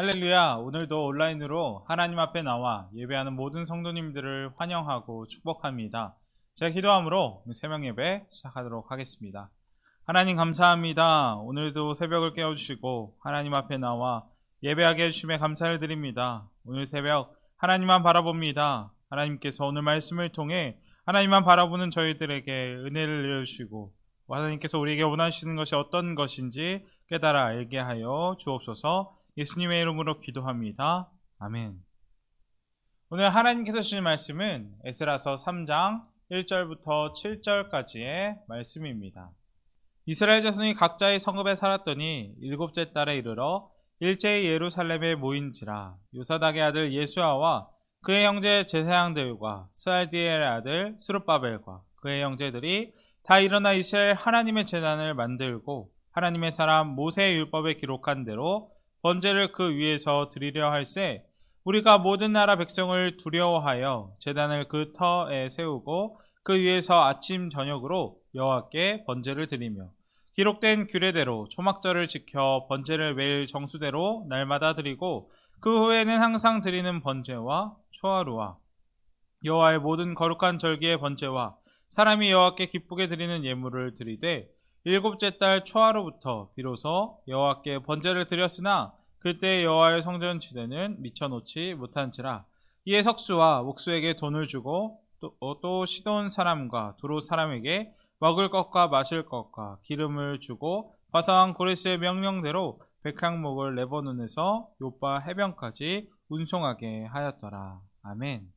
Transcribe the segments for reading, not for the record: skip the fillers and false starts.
할렐루야. 오늘도 온라인으로 하나님 앞에 나와 예배하는 모든 성도님들을 환영하고 축복합니다. 제가 기도함으로 새벽 예배 시작하도록 하겠습니다. 하나님 감사합니다. 오늘도 새벽을 깨워주시고 하나님 앞에 나와 예배하게 해주심에 감사를 드립니다. 오늘 새벽 하나님만 바라봅니다. 하나님께서 오늘 말씀을 통해 하나님만 바라보는 저희들에게 은혜를 내려주시고 하나님께서 우리에게 원하시는 것이 어떤 것인지 깨달아 알게 하여 주옵소서. 예수님의 이름으로 기도합니다. 아멘. 오늘 하나님께서 주신 말씀은 에스라서 3장 1절부터 7절까지의 말씀입니다. 이스라엘 자손이 각자의 성읍에 살았더니 일곱째 달에 이르러 일제히 예루살렘에 모인지라. 요사닥의 아들 예수아와 그의 형제 제사장들과 스알디엘의 아들 스룹바벨과 그의 형제들이 다 일어나 이스라엘 하나님의 제단을 만들고 하나님의 사람 모세의 율법에 기록한 대로 번제를 그 위에서 드리려 할세 우리가 모든 나라 백성을 두려워하여 제단을 그 터에 세우고 그 위에서 아침 저녁으로 여호와께 번제를 드리며 기록된 규례대로 초막절을 지켜 번제를 매일 정수대로 날마다 드리고 그 후에는 항상 드리는 번제와 초하루와 여호와의 모든 거룩한 절기의 번제와 사람이 여호와께 기쁘게 드리는 예물을 드리되 일곱째 달 초하루부터 비로소 여호와께 번제를 드렸으나 그때 여호와의 성전 지대는 미쳐놓지 못한지라. 이에 석수와 옥수에게 돈을 주고 또 시돈 사람과 두롯 사람에게 먹을 것과 마실 것과 기름을 주고 바사왕 고레스의 명령대로 백향목을 레바논에서 요빠 해변까지 운송하게 하였더라. 아멘.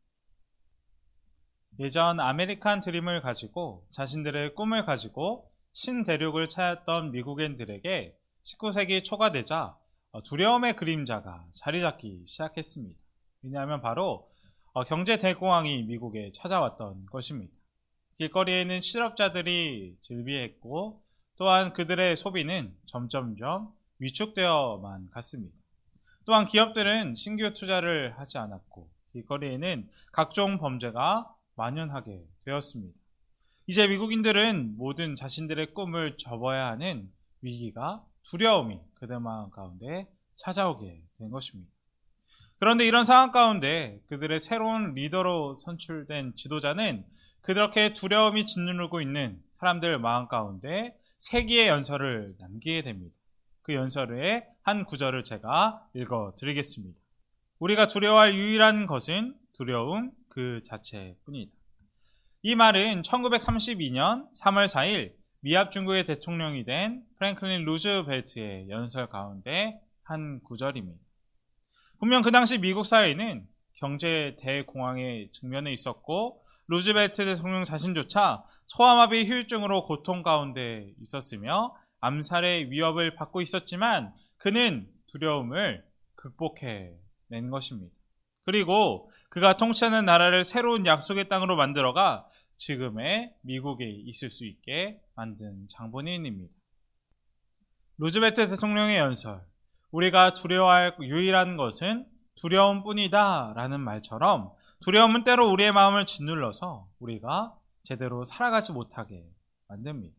예전 아메리칸 드림을 가지고 자신들의 꿈을 가지고 신대륙을 찾았던 미국인들에게 19세기 초가 되자 두려움의 그림자가 자리 잡기 시작했습니다. 왜냐하면 바로 경제 대공황이 미국에 찾아왔던 것입니다. 길거리에는 실업자들이 즐비했고 또한 그들의 소비는 점점점 위축되어만 갔습니다. 또한 기업들은 신규 투자를 하지 않았고 길거리에는 각종 범죄가 만연하게 되었습니다. 이제 미국인들은 모든 자신들의 꿈을 접어야 하는 위기가 두려움이 그들 마음 가운데 찾아오게 된 것입니다. 그런데 이런 상황 가운데 그들의 새로운 리더로 선출된 지도자는 그렇게 두려움이 짓누르고 있는 사람들 마음 가운데 세기의 연설을 남기게 됩니다. 그 연설의 한 구절을 제가 읽어드리겠습니다. 우리가 두려워할 유일한 것은 두려움 그 자체뿐이다. 이 말은 1932년 3월 4일 미합 중국의 대통령이 된 프랭클린 루즈벨트의 연설 가운데 한 구절입니다. 분명 그 당시 미국 사회는 경제 대공황에 직면해 있었고 루즈벨트 대통령 자신조차 소아마비 후유증으로 고통 가운데 있었으며 암살의 위협을 받고 있었지만 그는 두려움을 극복해낸 것입니다. 그리고 그가 통치하는 나라를 새로운 약속의 땅으로 만들어가 지금의 미국에 있을 수 있게 만든 장본인입니다. 루즈벨트 대통령의 연설, 우리가 두려워할 유일한 것은 두려움뿐이다 라는 말처럼 두려움은 때로 우리의 마음을 짓눌러서 우리가 제대로 살아가지 못하게 만듭니다.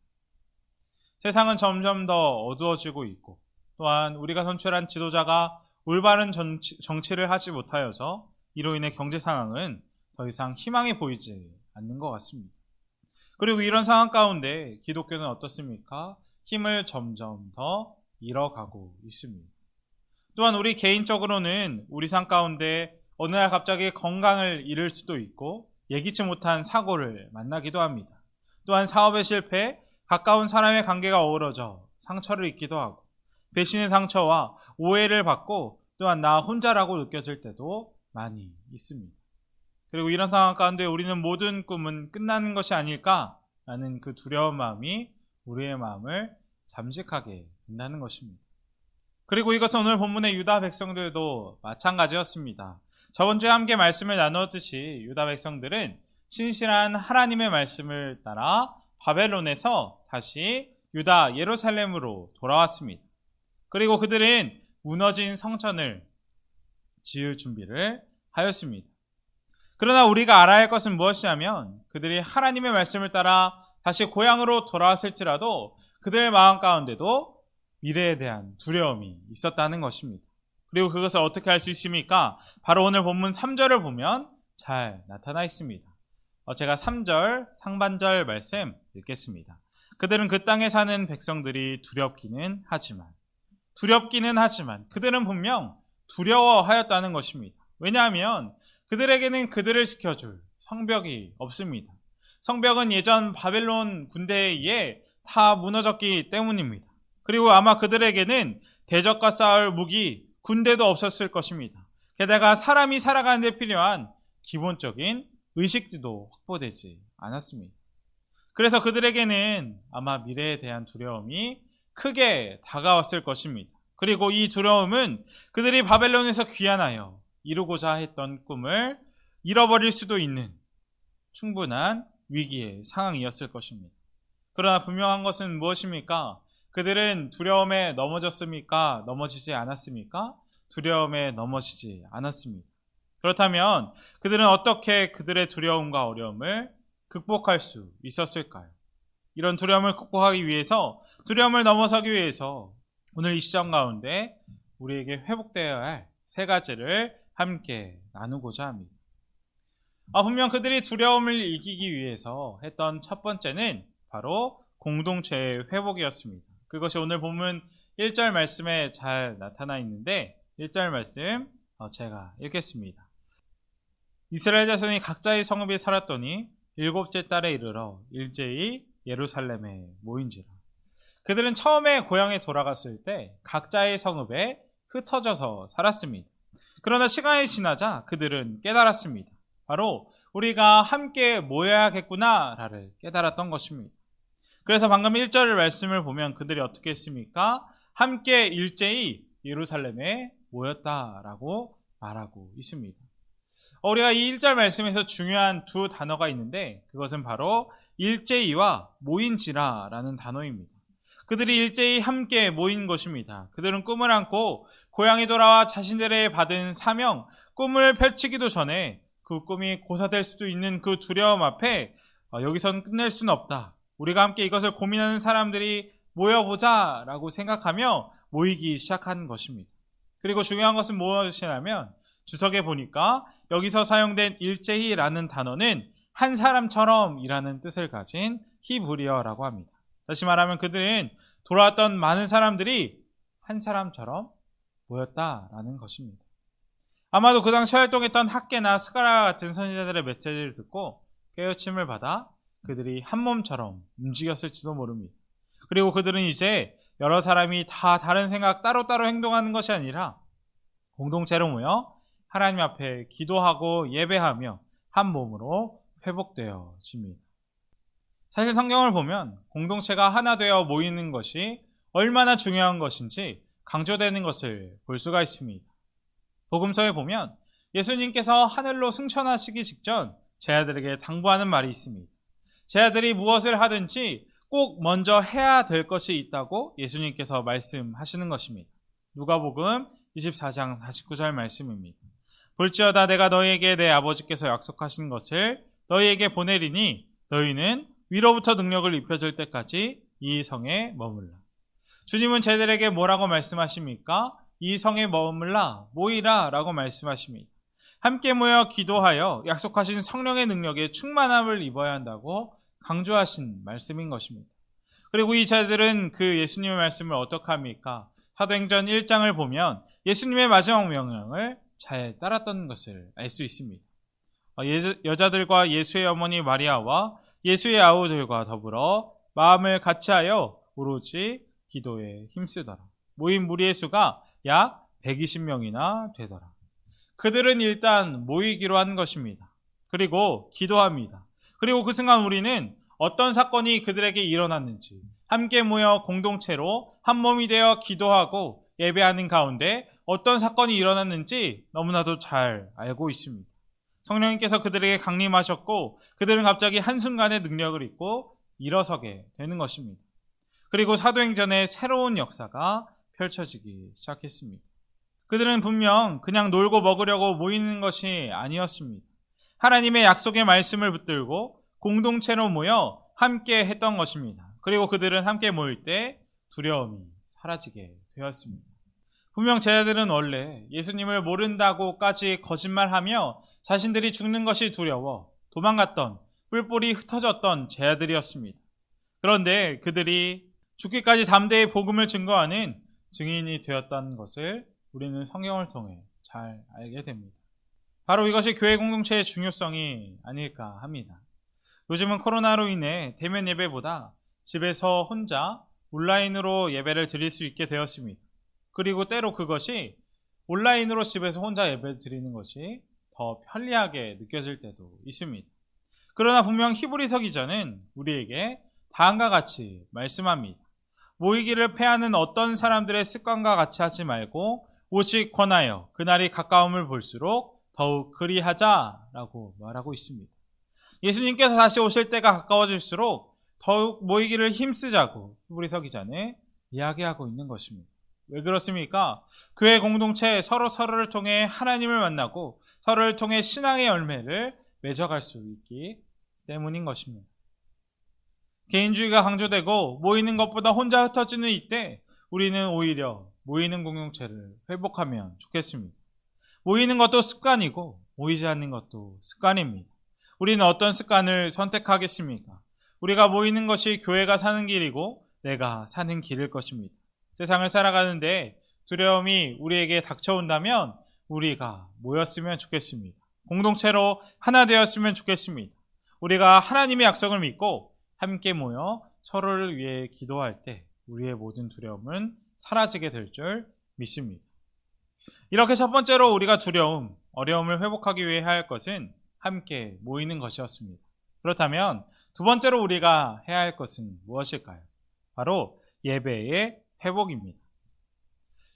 세상은 점점 더 어두워지고 있고 또한 우리가 선출한 지도자가 올바른 정치를 하지 못하여서 이로 인해 경제 상황은 더 이상 희망이 보이지 않는 것 같습니다. 그리고 이런 상황 가운데 기독교는 어떻습니까? 힘을 점점 더 잃어가고 있습니다. 또한 우리 개인적으로는 우리 삶 가운데 어느 날 갑자기 건강을 잃을 수도 있고 예기치 못한 사고를 만나기도 합니다. 또한 사업의 실패, 가까운 사람의 관계가 어우러져 상처를 입기도 하고 배신의 상처와 오해를 받고 또한 나 혼자라고 느껴질 때도 많이 있습니다. 그리고 이런 상황 가운데 우리는 모든 꿈은 끝나는 것이 아닐까라는 그 두려운 마음이 우리의 마음을 잠식하게 된다는 것입니다. 그리고 이것은 오늘 본문의 유다 백성들도 마찬가지였습니다. 저번 주에 함께 말씀을 나누었듯이 유다 백성들은 신실한 하나님의 말씀을 따라 바벨론에서 다시 유다 예루살렘으로 돌아왔습니다. 그리고 그들은 무너진 성전을 지을 준비를 하였습니다. 그러나 우리가 알아야 할 것은 무엇이냐면 그들이 하나님의 말씀을 따라 다시 고향으로 돌아왔을지라도 그들의 마음 가운데도 미래에 대한 두려움이 있었다는 것입니다. 그리고 그것을 어떻게 알 수 있습니까? 바로 오늘 본문 3절을 보면 잘 나타나 있습니다. 제가 3절 상반절 말씀 읽겠습니다. 그들은 그 땅에 사는 백성들이 두렵기는 하지만 그들은 분명 두려워하였다는 것입니다. 왜냐하면 그들에게는 그들을 지켜줄 성벽이 없습니다. 성벽은 예전 바벨론 군대에 의해 다 무너졌기 때문입니다. 그리고 아마 그들에게는 대적과 싸울 무기, 군대도 없었을 것입니다. 게다가 사람이 살아가는 데 필요한 기본적인 의식도 확보되지 않았습니다. 그래서 그들에게는 아마 미래에 대한 두려움이 크게 다가왔을 것입니다. 그리고 이 두려움은 그들이 바벨론에서 귀환하여 이루고자 했던 꿈을 잃어버릴 수도 있는 충분한 위기의 상황이었을 것입니다. 그러나 분명한 것은 무엇입니까? 그들은 두려움에 넘어졌습니까? 넘어지지 않았습니까? 두려움에 넘어지지 않았습니다. 그렇다면 그들은 어떻게 그들의 두려움과 어려움을 극복할 수 있었을까요? 이런 두려움을 극복하기 위해서, 두려움을 넘어서기 위해서 오늘 이 시점 가운데 우리에게 회복되어야 할 세 가지를 함께 나누고자 합니다. 분명 그들이 두려움을 이기기 위해서 했던 첫 번째는 바로 공동체의 회복이었습니다. 그것이 오늘 본문 1절 말씀에 잘 나타나 있는데 1절 말씀 제가 읽겠습니다. 이스라엘 자손이 각자의 성읍에 살았더니 7째 달에 이르러 일제히 예루살렘에 모인지라. 그들은 처음에 고향에 돌아갔을 때 각자의 성읍에 흩어져서 살았습니다. 그러나 시간이 지나자 그들은 깨달았습니다. 바로 우리가 함께 모여야겠구나를 깨달았던 것입니다. 그래서 방금 1절 말씀을 보면 그들이 어떻게 했습니까? 함께 일제히 예루살렘에 모였다라고 말하고 있습니다. 우리가 이 1절 말씀에서 중요한 두 단어가 있는데 그것은 바로 일제히와 모인지라라는 단어입니다. 그들이 일제히 함께 모인 것입니다. 그들은 꿈을 안고 고향에 돌아와 자신들의 받은 사명, 꿈을 펼치기도 전에 그 꿈이 고사될 수도 있는 그 두려움 앞에 여기선 끝낼 수는 없다. 우리가 함께 이것을 고민하는 사람들이 모여보자 라고 생각하며 모이기 시작한 것입니다. 그리고 중요한 것은 무엇이냐면 주석에 보니까 여기서 사용된 일제히라는 단어는 한 사람처럼 이라는 뜻을 가진 히브리어라고 합니다. 다시 말하면 그들은 돌아왔던 많은 사람들이 한 사람처럼 모였다라는 것입니다. 아마도 그 당시 활동했던 학계나 스가랴 같은 선지자들의 메시지를 듣고 깨우침을 받아 그들이 한 몸처럼 움직였을지도 모릅니다. 그리고 그들은 이제 여러 사람이 다 다른 생각 따로따로 행동하는 것이 아니라 공동체로 모여 하나님 앞에 기도하고 예배하며 한 몸으로 회복되어집니다. 사실 성경을 보면 공동체가 하나 되어 모이는 것이 얼마나 중요한 것인지 강조되는 것을 볼 수가 있습니다. 복음서에 보면 예수님께서 하늘로 승천하시기 직전 제 아들에게 당부하는 말이 있습니다. 제 아들이 무엇을 하든지 꼭 먼저 해야 될 것이 있다고 예수님께서 말씀하시는 것입니다. 누가복음 24장 49절 말씀입니다. 볼지어다 내가 너희에게 내 아버지께서 약속하신 것을 너희에게 보내리니 너희는 위로부터 능력을 입혀줄 때까지 이 성에 머물라. 주님은 제들에게 뭐라고 말씀하십니까? 이 성에 머물라, 모이라 라고 말씀하십니다. 함께 모여 기도하여 약속하신 성령의 능력에 충만함을 입어야 한다고 강조하신 말씀인 것입니다. 그리고 이 자들은 그 예수님의 말씀을 어떻게 합니까? 사도행전 1장을 보면 예수님의 마지막 명령을 잘 따랐던 것을 알 수 있습니다. 여자들과 예수의 어머니 마리아와 예수의 아우들과 더불어 마음을 같이하여 오로지 기도에 힘쓰더라. 모인 무리의 수가 약 120명이나 되더라. 그들은 일단 모이기로 한 것입니다. 그리고 기도합니다. 그리고 그 순간 우리는 어떤 사건이 그들에게 일어났는지 함께 모여 공동체로 한 몸이 되어 기도하고 예배하는 가운데 어떤 사건이 일어났는지 너무나도 잘 알고 있습니다. 성령님께서 그들에게 강림하셨고 그들은 갑자기 한순간에 능력을 입고 일어서게 되는 것입니다. 그리고 사도행전의 새로운 역사가 펼쳐지기 시작했습니다. 그들은 분명 그냥 놀고 먹으려고 모이는 것이 아니었습니다. 하나님의 약속의 말씀을 붙들고 공동체로 모여 함께 했던 것입니다. 그리고 그들은 함께 모일 때 두려움이 사라지게 되었습니다. 분명 제자들은 원래 예수님을 모른다고까지 거짓말하며 자신들이 죽는 것이 두려워 도망갔던, 뿔뿔이 흩어졌던 제자들이었습니다. 그런데 그들이 죽기까지 담대히 복음을 증거하는 증인이 되었다는 것을 우리는 성경을 통해 잘 알게 됩니다. 바로 이것이 교회 공동체의 중요성이 아닐까 합니다. 요즘은 코로나로 인해 대면 예배보다 집에서 혼자 온라인으로 예배를 드릴 수 있게 되었습니다. 그리고 때로 그것이 온라인으로 집에서 혼자 예배를 드리는 것이 더 편리하게 느껴질 때도 있습니다. 그러나 분명 히브리서 기자는 우리에게 다음과 같이 말씀합니다. 모이기를 패하는 어떤 사람들의 습관과 같이 하지 말고 오직 권하여 그날이 가까움을 볼수록 더욱 그리하자라고 말하고 있습니다. 예수님께서 다시 오실 때가 가까워질수록 더욱 모이기를 힘쓰자고 히브리서 기자는 이야기하고 있는 것입니다. 왜 그렇습니까? 교회 공동체 서로를 통해 하나님을 만나고 서로를 통해 신앙의 열매를 맺어갈 수 있기 때문인 것입니다. 개인주의가 강조되고 모이는 것보다 혼자 흩어지는 이때 우리는 오히려 모이는 공동체를 회복하면 좋겠습니다. 모이는 것도 습관이고 모이지 않는 것도 습관입니다. 우리는 어떤 습관을 선택하겠습니까? 우리가 모이는 것이 교회가 사는 길이고 내가 사는 길일 것입니다. 세상을 살아가는데 두려움이 우리에게 닥쳐온다면 우리가 모였으면 좋겠습니다. 공동체로 하나 되었으면 좋겠습니다. 우리가 하나님의 약속을 믿고 함께 모여 서로를 위해 기도할 때 우리의 모든 두려움은 사라지게 될 줄 믿습니다. 이렇게 첫 번째로 우리가 두려움, 어려움을 회복하기 위해 할 것은 함께 모이는 것이었습니다. 그렇다면 두 번째로 우리가 해야 할 것은 무엇일까요? 바로 예배의 회복입니다.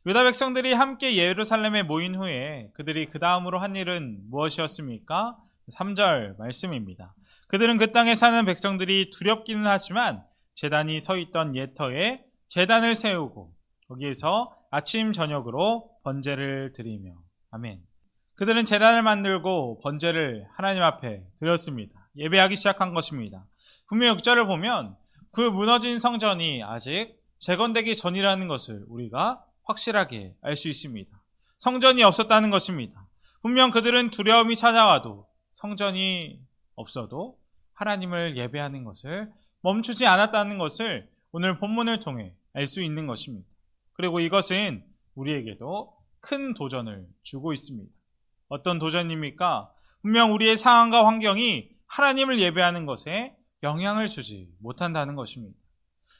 유다 백성들이 함께 예루살렘에 모인 후에 그들이 그 다음으로 한 일은 무엇이었습니까? 3절 말씀입니다. 그들은 그 땅에 사는 백성들이 두렵기는 하지만 제단이 서 있던 예터에 제단을 세우고 거기에서 아침 저녁으로 번제를 드리며 아멘. 그들은 제단을 만들고 번제를 하나님 앞에 드렸습니다. 예배하기 시작한 것입니다. 분명 6절을 보면 그 무너진 성전이 아직 재건되기 전이라는 것을 우리가 확실하게 알 수 있습니다. 성전이 없었다는 것입니다. 분명 그들은 두려움이 찾아와도 성전이 없어도 하나님을 예배하는 것을 멈추지 않았다는 것을 오늘 본문을 통해 알 수 있는 것입니다. 그리고 이것은 우리에게도 큰 도전을 주고 있습니다. 어떤 도전입니까? 분명 우리의 상황과 환경이 하나님을 예배하는 것에 영향을 주지 못한다는 것입니다.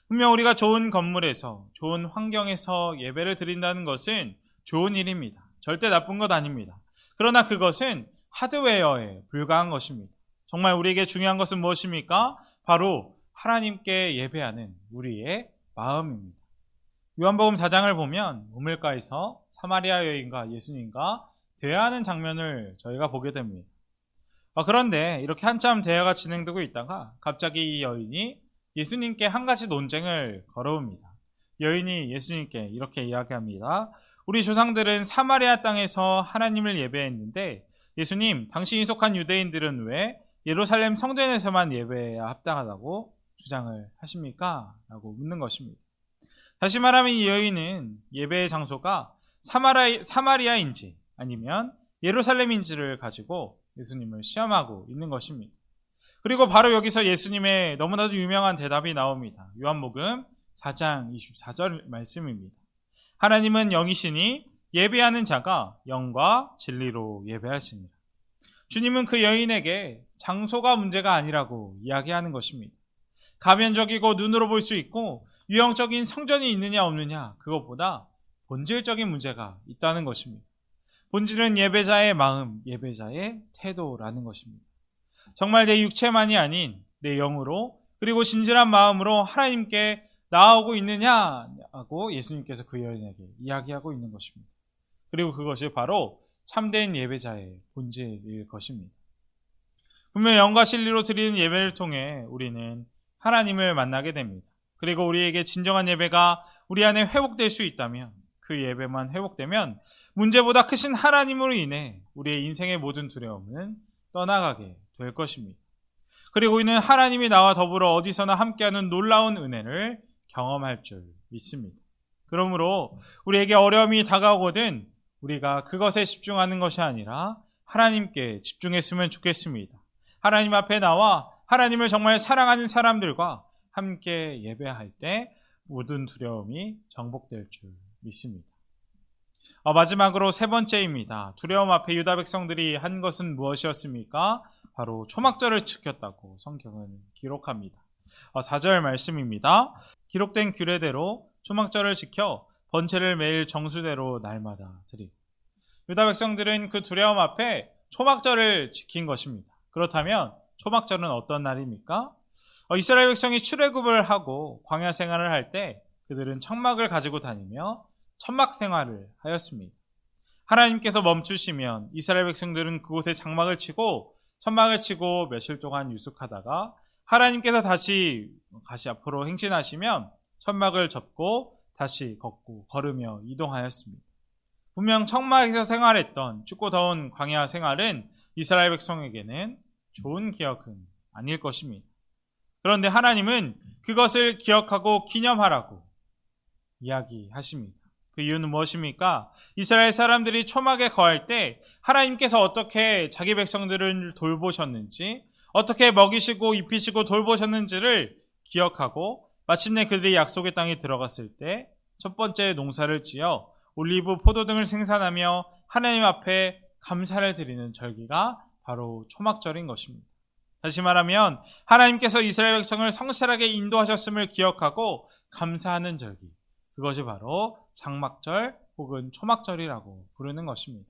분명 우리가 좋은 건물에서, 좋은 환경에서 예배를 드린다는 것은 좋은 일입니다. 절대 나쁜 것 아닙니다. 그러나 그것은 하드웨어에 불과한 것입니다. 정말 우리에게 중요한 것은 무엇입니까? 바로 하나님께 예배하는 우리의 마음입니다. 요한복음 4장을 보면 우물가에서 사마리아 여인과 예수님과 대화하는 장면을 저희가 보게 됩니다. 그런데 이렇게 한참 대화가 진행되고 있다가 갑자기 이 여인이 예수님께 한 가지 논쟁을 걸어옵니다. 여인이 예수님께 이렇게 이야기합니다. 우리 조상들은 사마리아 땅에서 하나님을 예배했는데 예수님, 당신이 속한 유대인들은 왜 예루살렘 성전에서만 예배해야 합당하다고 주장을 하십니까? 라고 묻는 것입니다. 다시 말하면 이 여인은 예배의 장소가 사마리아인지 아니면 예루살렘인지를 가지고 예수님을 시험하고 있는 것입니다. 그리고 바로 여기서 예수님의 너무나도 유명한 대답이 나옵니다. 요한복음 4장 24절 말씀입니다. 하나님은 영이시니 예배하는 자가 영과 진리로 예배하시니라. 주님은 그 여인에게 장소가 문제가 아니라고 이야기하는 것입니다. 가면적이고 눈으로 볼 수 있고 유형적인 성전이 있느냐 없느냐 그것보다 본질적인 문제가 있다는 것입니다. 본질은 예배자의 마음, 예배자의 태도라는 것입니다. 정말 내 육체만이 아닌 내 영으로 그리고 진실한 마음으로 하나님께 나아오고 있느냐고 예수님께서 그 여인에게 이야기하고 있는 것입니다. 그리고 그것이 바로 참된 예배자의 본질일 것입니다. 분명 영과 진리로 드리는 예배를 통해 우리는 하나님을 만나게 됩니다. 그리고 우리에게 진정한 예배가 우리 안에 회복될 수 있다면 그 예배만 회복되면 문제보다 크신 하나님으로 인해 우리의 인생의 모든 두려움은 떠나가게 될 것입니다. 그리고 이는 하나님이 나와 더불어 어디서나 함께하는 놀라운 은혜를 경험할 줄 믿습니다. 그러므로 우리에게 어려움이 다가오거든 우리가 그것에 집중하는 것이 아니라 하나님께 집중했으면 좋겠습니다. 하나님 앞에 나와 하나님을 정말 사랑하는 사람들과 함께 예배할 때 모든 두려움이 정복될 줄 믿습니다. 마지막으로 세 번째입니다. 두려움 앞에 유다 백성들이 한 것은 무엇이었습니까? 바로 초막절을 지켰다고 성경은 기록합니다. 4절 말씀입니다. 기록된 규례대로 초막절을 지켜 번제를 매일 정수대로 날마다 드리고. 유다 백성들은 그 두려움 앞에 초막절을 지킨 것입니다. 그렇다면 초막절은 어떤 날입니까? 이스라엘 백성이 출애굽을 하고 광야 생활을 할 때 그들은 천막을 가지고 다니며 천막 생활을 하였습니다. 하나님께서 멈추시면 이스라엘 백성들은 그곳에 장막을 치고 천막을 치고 며칠 동안 유숙하다가 하나님께서 다시 앞으로 행진하시면 천막을 접고 다시 걷고 걸으며 이동하였습니다. 분명 천막에서 생활했던 춥고 더운 광야 생활은 이스라엘 백성에게는 좋은 기억은 아닐 것입니다. 그런데 하나님은 그것을 기억하고 기념하라고 이야기하십니다. 그 이유는 무엇입니까? 이스라엘 사람들이 초막에 거할 때 하나님께서 어떻게 자기 백성들을 돌보셨는지, 어떻게 먹이시고 입히시고 돌보셨는지를 기억하고 마침내 그들이 약속의 땅에 들어갔을 때 첫 번째 농사를 지어 올리브, 포도 등을 생산하며 하나님 앞에 감사를 드리는 절기가 바로 초막절인 것입니다. 다시 말하면 하나님께서 이스라엘 백성을 성실하게 인도하셨음을 기억하고 감사하는 절기, 그것이 바로 장막절 혹은 초막절이라고 부르는 것입니다.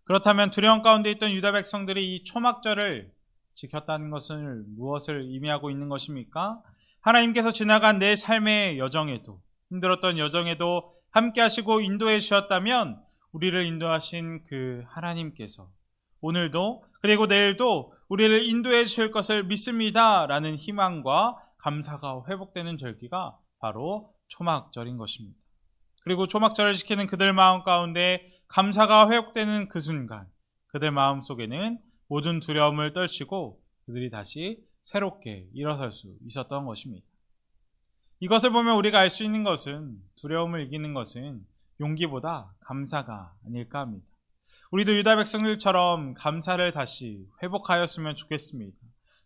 그렇다면 두려움 가운데 있던 유다 백성들이 이 초막절을 지켰다는 것은 무엇을 의미하고 있는 것입니까? 하나님께서 지나간 내 삶의 여정에도, 힘들었던 여정에도 함께 하시고 인도해 주셨다면 우리를 인도하신 그 하나님께서 오늘도 그리고 내일도 우리를 인도해 주실 것을 믿습니다 라는 희망과 감사가 회복되는 절기가 바로 초막절인 것입니다. 그리고 초막절을 지키는 그들 마음 가운데 감사가 회복되는 그 순간 그들 마음 속에는 모든 두려움을 떨치고 그들이 다시 새롭게 일어설 수 있었던 것입니다. 이것을 보면 우리가 알 수 있는 것은 두려움을 이기는 것은 용기보다 감사가 아닐까 합니다. 우리도 유다 백성들처럼 감사를 다시 회복하였으면 좋겠습니다.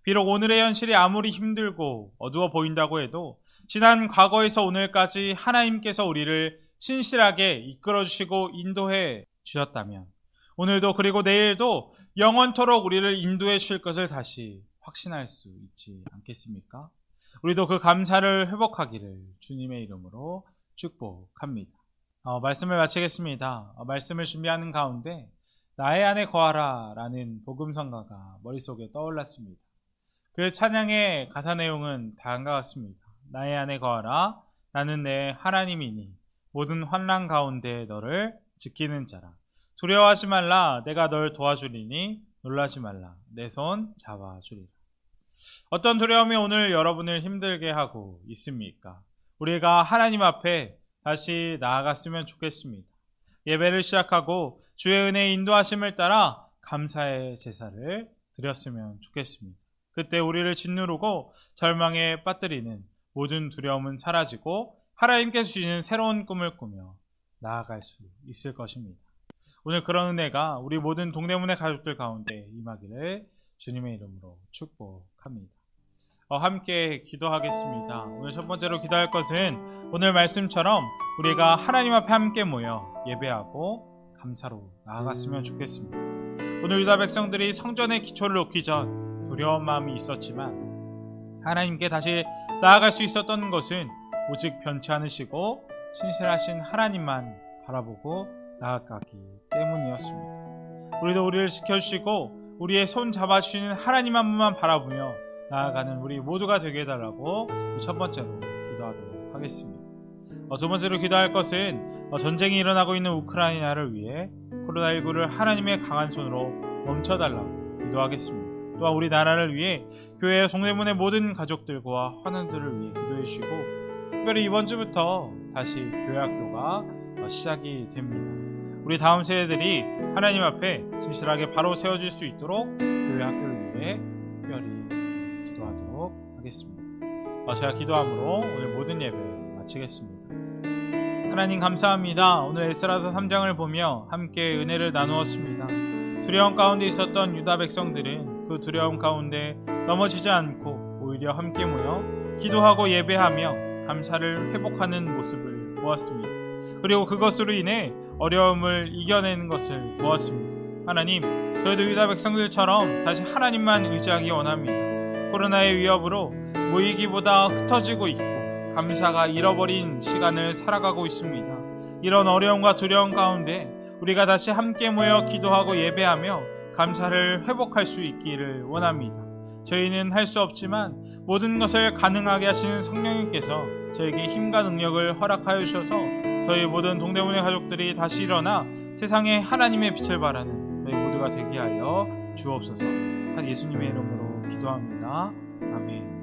비록 오늘의 현실이 아무리 힘들고 어두워 보인다고 해도 지난 과거에서 오늘까지 하나님께서 우리를 신실하게 이끌어주시고 인도해 주셨다면 오늘도 그리고 내일도 영원토록 우리를 인도해 주실 것을 다시 확신할 수 있지 않겠습니까? 우리도 그 감사를 회복하기를 주님의 이름으로 축복합니다. 말씀을 마치겠습니다. 말씀을 준비하는 가운데 나의 안에 거하라 라는 복음성가가 머릿속에 떠올랐습니다. 그 찬양의 가사 내용은 다음과 같습니다. 나의 안에 거하라 나는 내 하나님이니 모든 환난 가운데 너를 지키는 자라. 두려워하지 말라 내가 널 도와주리니 놀라지 말라 내 손 잡아주리라. 어떤 두려움이 오늘 여러분을 힘들게 하고 있습니까? 우리가 하나님 앞에 다시 나아갔으면 좋겠습니다. 예배를 시작하고 주의 은혜의 인도하심을 따라 감사의 제사를 드렸으면 좋겠습니다. 그때 우리를 짓누르고 절망에 빠뜨리는 모든 두려움은 사라지고 하나님께서 주시는 새로운 꿈을 꾸며 나아갈 수 있을 것입니다. 오늘 그런 은혜가 우리 모든 동대문의 가족들 가운데 임하기를 주님의 이름으로 축복합니다. 함께 기도하겠습니다. 오늘 첫 번째로 기도할 것은 오늘 말씀처럼 우리가 하나님 앞에 함께 모여 예배하고 감사로 나아갔으면 좋겠습니다. 오늘 유다 백성들이 성전의 기초를 놓기 전 두려운 마음이 있었지만 하나님께 다시 나아갈 수 있었던 것은 오직 변치 않으시고 신실하신 하나님만 바라보고 나아가기 때문이었습니다. 우리도 우리를 지켜주시고 우리의 손 잡아주시는 하나님 한 분만 바라보며 나아가는 우리 모두가 되게 해달라고 첫 번째로 기도하도록 하겠습니다. 두 번째로 기도할 것은 전쟁이 일어나고 있는 우크라이나를 위해 코로나19를 하나님의 강한 손으로 멈춰달라고 기도하겠습니다. 또한 우리나라를 위해 교회의 동대문의 모든 가족들과 환우들을 위해 기도해 주시고 특별히 이번 주부터 다시 교회 학교가 시작이 됩니다. 우리 다음 세대들이 하나님 앞에 진실하게 바로 세워질 수 있도록 교회 학교를 위해 특별히 기도하도록 하겠습니다. 제가 기도함으로 오늘 모든 예배 마치겠습니다. 하나님 감사합니다. 오늘 에스라서 3장을 보며 함께 은혜를 나누었습니다. 두려움 가운데 있었던 유다 백성들은 그 두려움 가운데 넘어지지 않고 오히려 함께 모여 기도하고 예배하며 감사를 회복하는 모습을 보았습니다. 그리고 그것으로 인해 어려움을 이겨내는 것을 보았습니다. 하나님, 저희도 유다 백성들처럼 다시 하나님만 의지하기 원합니다. 코로나의 위협으로 모이기보다 흩어지고 있고 감사가 잃어버린 시간을 살아가고 있습니다. 이런 어려움과 두려움 가운데 우리가 다시 함께 모여 기도하고 예배하며 감사를 회복할 수 있기를 원합니다. 저희는 할 수 없지만 모든 것을 가능하게 하시는 성령님께서 저에게 힘과 능력을 허락하여 주셔서 저희 모든 동대문의 가족들이 다시 일어나 세상에 하나님의 빛을 발하는 저희 모두가 되게 하여 주옵소서. 한 예수님의 이름으로 기도합니다. 아멘.